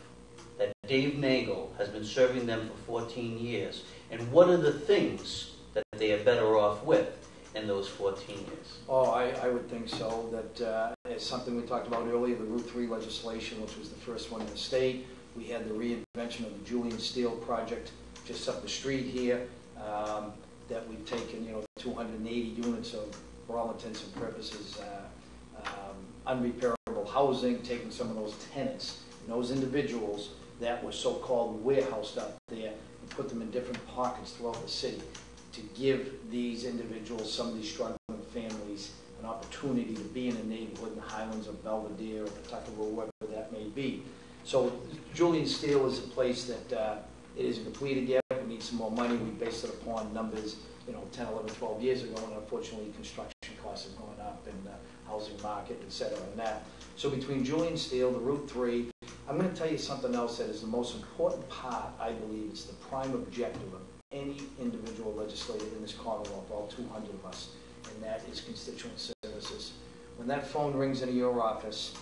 that Dave Nangle has been serving them for 14 years? And what are the things that they are better off with in those 14 years? Oh, I would think so. That it's something we talked about earlier, the Route 3 legislation, which was the first one in the state. We had the reinvention of the Julian Steel project just up the street here, that we've taken, 280 units of, for all intents and purposes, unrepairable housing, taking some of those tenants and those individuals that were so-called warehoused up there and put them in different pockets throughout the city to give these individuals, some of these struggling families, an opportunity to be in a neighborhood in the Highlands of Belvedere or Pawtucket, wherever that may be. So Julian Steel is a place that it isn't completed yet. We need some more money. We based it upon numbers, 10, 11, 12 years ago, and unfortunately construction costs have gone up and the housing market, et cetera, and that. So between Julian Steel, the Route 3, I'm going to tell you something else that is the most important part, I believe, is the prime objective of any individual legislator in this Commonwealth, all 200 of us, and that is constituent services. When that phone rings into your office,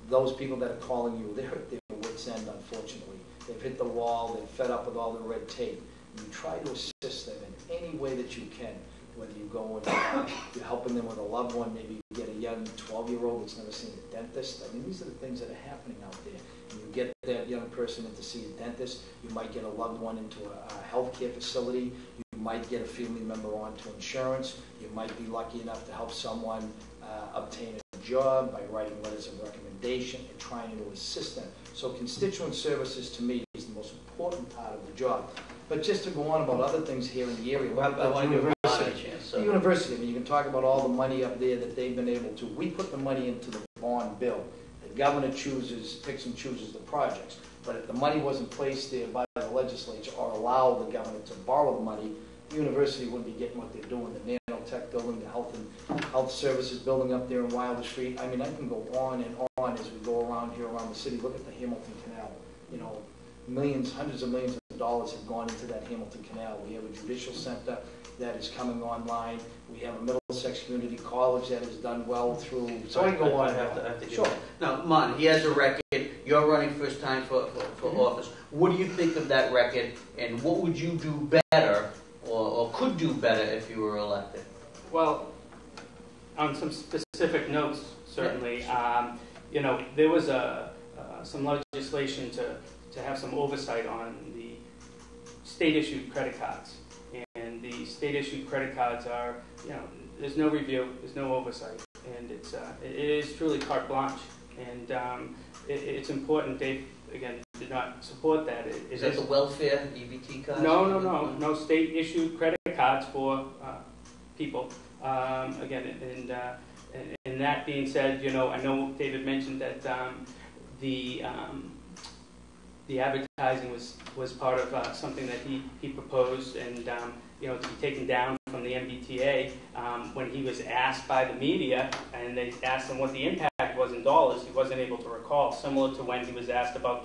those people that are calling you, they're at their wits' end, unfortunately. They've hit the wall, they're fed up with all the red tape. You try to assist them in any way that you can, whether you go and you're helping them with a loved one, maybe you get a young 12-year-old that's never seen a dentist. I mean, these are the things that are happening out there. And you get that young person in to see a dentist, you might get a loved one into a healthcare facility, you might get a family member onto insurance, you might be lucky enough to help someone obtain a job by writing letters of recommendation and trying to assist them. So constituent services to me is the most important part of the job. But just to go on about other things here in the area, the university, I mean, you can talk about all the money up there that they've been able to. We put the money into the bond bill. The governor picks and chooses the projects. But if the money wasn't placed there by the legislature or allow the governor to borrow the money, the university wouldn't be getting what they're doing. The nanotech building, the health services building up there in Wilder Street. I mean, I can go on and on as we go around here around the city. Look at the Hamilton Canal. Millions, hundreds of millions of dollars have gone into that Hamilton Canal. We have a judicial center that is coming online. We have a Middlesex Community College that has done well through. So I go on. I have to sure. Now, Mon, he has a record. You're running first time for office. What do you think of that record, and what would you do better or could do better if you were elected? Well, on some specific notes, certainly. Yeah. There was some legislation to have some oversight on the state-issued credit cards. And the state-issued credit cards are, there's no review, there's no oversight. And it is truly carte blanche. And it's important. Dave, again, did not support that. Is that the welfare EBT cards? No state-issued credit cards for people. Again, and that being said, I know David mentioned that the advertising was part of something that he proposed, and to be taken down from the MBTA. When he was asked by the media, and they asked him what the impact was in dollars, he wasn't able to recall, similar to when he was asked about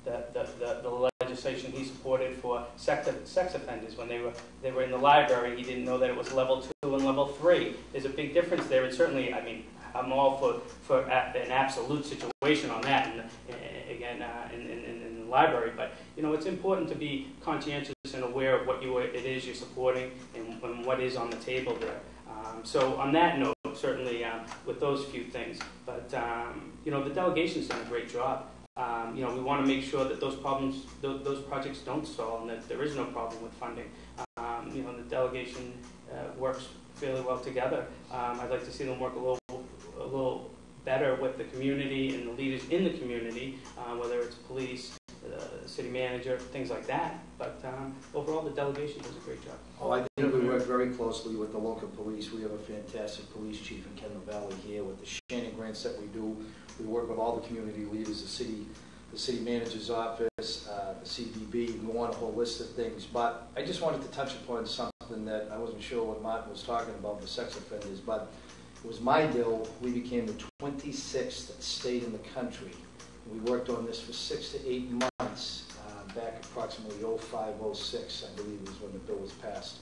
the legislation he supported for sex offenders. When they were in the library, he didn't know that it was level 2 and level 3. There's a big difference there, and certainly, I mean, I'm all for an absolute situation on that, and again, in the library, but it's important to be conscientious and aware of what it is you're supporting and what is on the table there. So on that note, certainly with those few things, but the delegation's done a great job. We want to make sure that those projects don't stall, and that there is no problem with funding. The delegation works fairly well together. I'd like to see them work a little better with the community and the leaders in the community, whether it's police, the city manager, things like that. But overall, the delegation does a great job. Oh, I think we work very closely with the local police. We have a fantastic police chief in Kendall Valley here. With the Shannon grants that we do, we work with all the community leaders, the city manager's office, the CBB, and go on a whole list of things. But I just wanted to touch upon something that I wasn't sure what Martin was talking about for sex offenders, but it was my bill. We became the 26th state in the country. We worked on this for 6 to 8 months, back approximately 05, 06, I believe was when the bill was passed.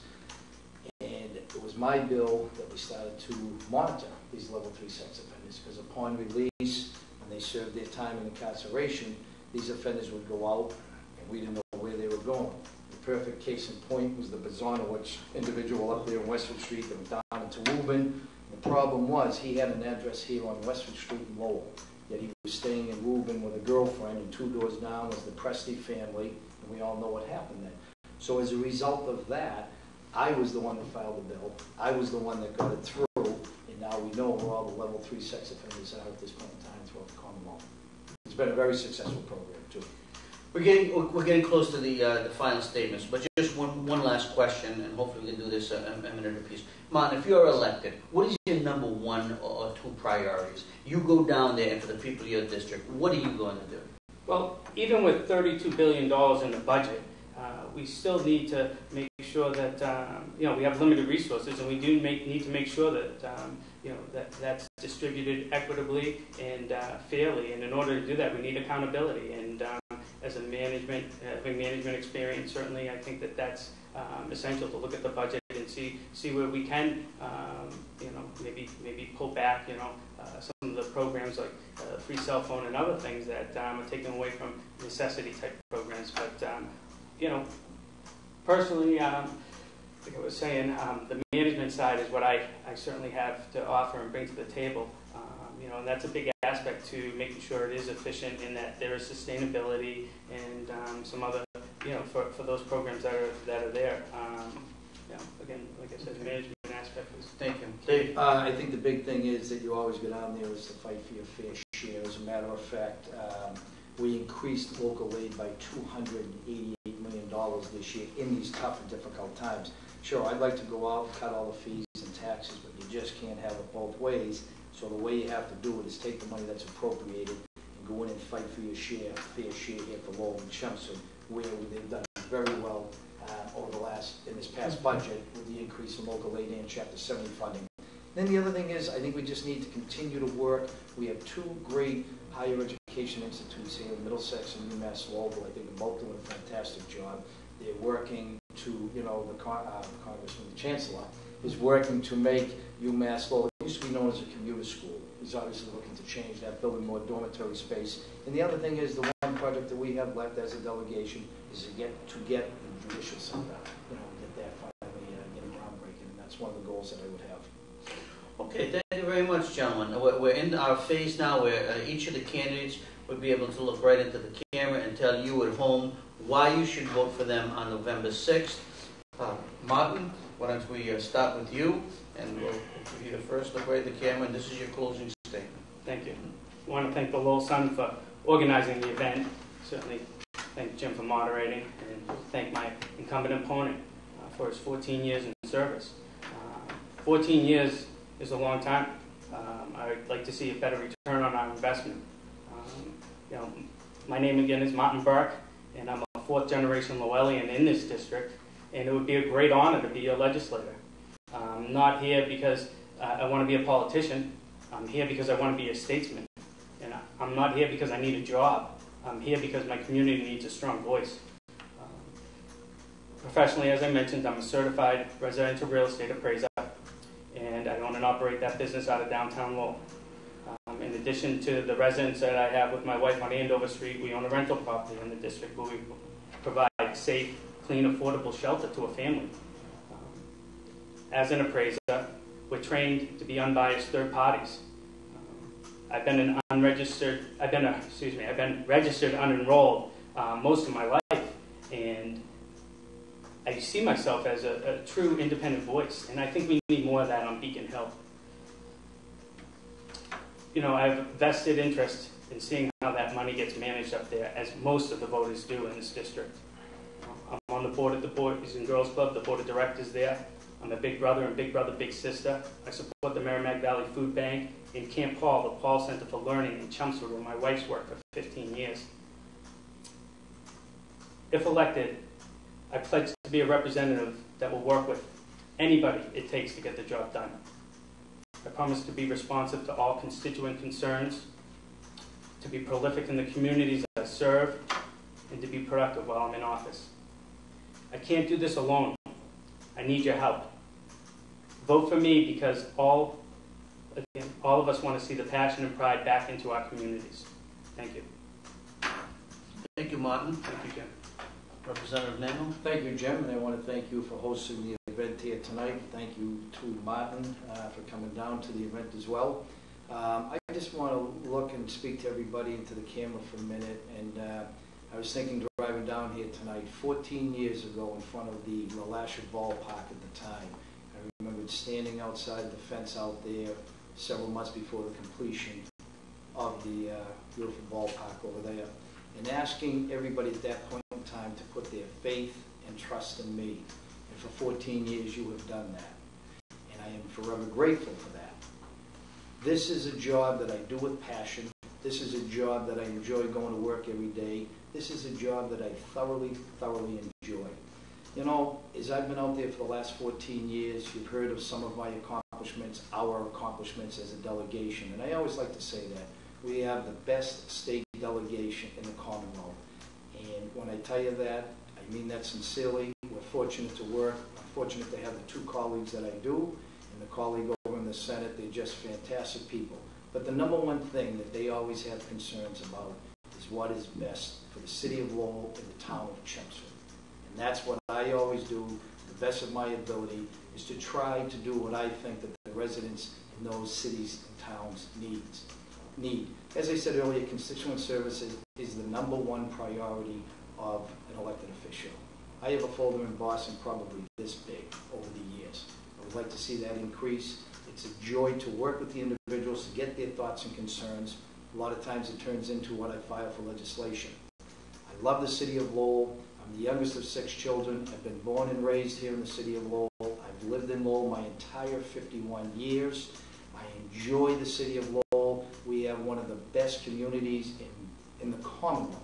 And it was my bill that we started to monitor these level 3 sex offenders, because upon release, when they served their time in incarceration, these offenders would go out, and we didn't know where they were going. The perfect case in point was the Bazanowicz individual up there on Westford Street that went down into Woburn. The problem was he had an address here on Westford Street in Lowell, yet he was staying in Woburn with a girlfriend, and 2 doors down was the Presti family, and we all know what happened then. So as a result of that, I was the one that filed the bill. I was the one that got it through, and now we know where all the level 3 sex offenders are at this point in time throughout the Commonwealth. It's been a very successful program too. We're getting close to the final statements, but just one last question, and hopefully we can do this a minute apiece. Martin, if you're elected, what is your number 1 or 2 priorities? You go down there, and for the people of your district, what are you going to do? Well, even with $32 billion in the budget, we still need to make sure that we have limited resources, and we do need to make sure that that's distributed equitably and fairly. And in order to do that, we need accountability. And as a management experience, certainly I think that that's essential to look at the budget and see where we can, maybe pull back, some of the programs like free cell phone and other things that are taken away from necessity type programs. But personally, like I was saying, the management side is what I certainly have to offer and bring to the table. And that's a big aspect to making sure it is efficient, and that there is sustainability and some other, for those programs that are there. Again, like I said, the management aspect is. Thank you. Dave? I think the big thing is that you always go down there is to fight for your fair share. As a matter of fact, we increased local aid by $288 million this year in these tough and difficult times. Sure, I'd like to go out and cut all the fees and taxes, but you just can't have it both ways. So the way you have to do it is take the money that's appropriated and go in and fight for your fair share here for Lowell and Chelmsford, where they've done very well in this past budget with the increase in local aid and Chapter 70 funding. Then the other thing is, I think we just need to continue to work. We have 2 great higher education institutes here, Middlesex and UMass Lowell. I think they're both doing a fantastic job. They're working to, the Congressman, the Chancellor, is working to make UMass Lowell, it used to be known as a commuter school. He's obviously looking to change that, building more dormitory space. And the other thing is, the one project that we have left as a delegation is to get the judicial center, get that finally, get a groundbreaking, and that's one of the goals that I would have. Okay, thank you very much, gentlemen. We're in our phase now where each of the candidates would be able to look right into the camera and tell you at home why you should vote for them on November 6th. Martin, why don't we start with you, and we'll give you the first look right at the camera, and this is your closing statement. Thank you. I want to thank the Lowell Sun for organizing the event. Certainly thank Jim for moderating, and thank my incumbent opponent for his 14 years in service. 14 years is a long time. I would like to see a better return on our investment. My name again is Martin Burke, and I'm a 4th generation Lowellian in this district. and it would be a great honor to be your legislator. I'm not here because I want to be a politician. I'm here because I want to be a statesman. And I'm not here because I need a job. I'm here because my community needs a strong voice. Professionally, as I mentioned, I'm a certified residential real estate appraiser, and I own and operate that business out of downtown Lowell. In addition to the residence that I have with my wife on Andover Street, we own a rental property in the district where we provide safe, clean, affordable shelter to a family. As an appraiser, we're trained to be unbiased third parties. I've been registered unenrolled most of my life, and I see myself as a true independent voice, and I think we need more of that on Beacon Hill. You know, I have a vested interest in seeing how that money gets managed up there, as most of the voters do in this district. I'm on the board of the Boys and Girls Club, the board of directors there. I'm a big brother and big brother, big sister. I support the Merrimack Valley Food Bank in Camp Paul, the Paul Center for Learning in Chelmsford, where my wife's worked for 15 years. If elected, I pledge to be a representative that will work with anybody it takes to get the job done. I promise to be responsive to all constituent concerns, to be prolific in the communities I serve, and to be productive while I'm in office. I can't do this alone. I need your help. Vote for me because all of us want to see the passion and pride back into our communities. Thank you. Thank you, Martin. Thank you, Jim. Representative Nangle. Thank you, Jim, and I want to thank you for hosting the event here tonight. Thank you to Martin for coming down to the event as well. I just want to look and speak to everybody into the camera for a minute, and I was thinking driving down here tonight, 14 years ago in front of the LaLasha ballpark at the time. I remember standing outside the fence out there several months before the completion of the beautiful ballpark over there, and asking everybody at that point in time to put their faith and trust in me. And for 14 years you have done that. And I am forever grateful for that. This is a job that I do with passion. This is a job that I enjoy going to work every day. This is a job that I thoroughly enjoy. You know, as I've been out there for the last 14 years, you've heard of some of my accomplishments, our accomplishments as a delegation. And I always like to say that we have the best state delegation in the Commonwealth. And when I tell you that, I mean that sincerely. We're fortunate to work. I'm fortunate to have the two colleagues that I do, and the colleague over in the Senate. They're just fantastic people. But the number one thing that they always have concerns about is what is best for the city of Lowell and the town of Chelmsford. And that's what I always do, to the best of my ability, is to try to do what I think that the residents in those cities and towns need. As I said earlier, constituent services is the number one priority of an elected official. I have a folder in Boston probably this big over the years. I would like to see that increase. It's a joy to work with the individuals, to get their thoughts and concerns. A lot of times it turns into what I file for legislation. I love the city of Lowell. I'm the youngest of 6 children. I've been born and raised here in the city of Lowell. I've lived in Lowell my entire 51 years. I enjoy the city of Lowell. We have one of the best communities in the Commonwealth.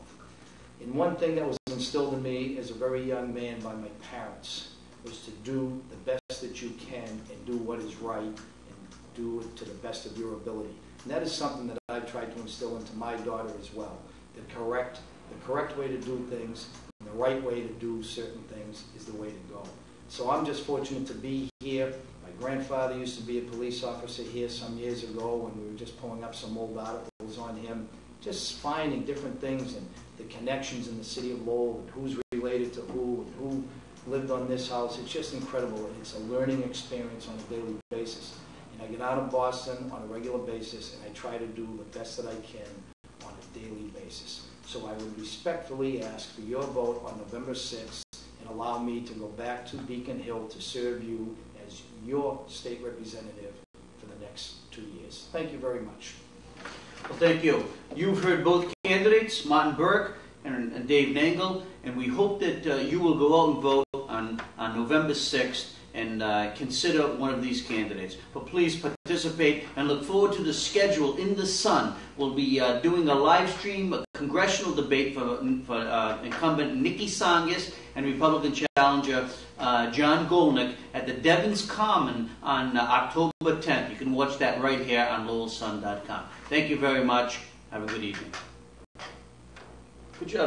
And one thing that was instilled in me as a very young man by my parents was to do the best that you can and do what is right and do it to the best of your ability. And that is something that I've tried to instill into my daughter as well. The correct way to do things and the right way to do certain things is the way to go. So I'm just fortunate to be here. My grandfather used to be a police officer here some years ago when we were just pulling up some old articles on him, just finding different things and the connections in the city of Lowell and who's related to who and who lived on this house. It's just incredible. It's a learning experience on a daily basis. And I get out of Boston on a regular basis and I try to do the best that I can on a daily basis. So I would respectfully ask for your vote on November 6th and allow me to go back to Beacon Hill to serve you as your state representative for the next 2 years. Thank you very much. Well, thank you. You've heard both candidates, Martin Burke and Dave Nangle, and we hope that you will go out and vote on November 6th and consider one of these candidates. But please participate and look forward to the schedule in the Sun. We'll be doing a live stream congressional debate for incumbent Nikki Tsongas and Republican challenger John Golnick at the Devon's Common on October 10th. You can watch that right here on LowellSun.com. Thank you very much. Have a good evening. Good job.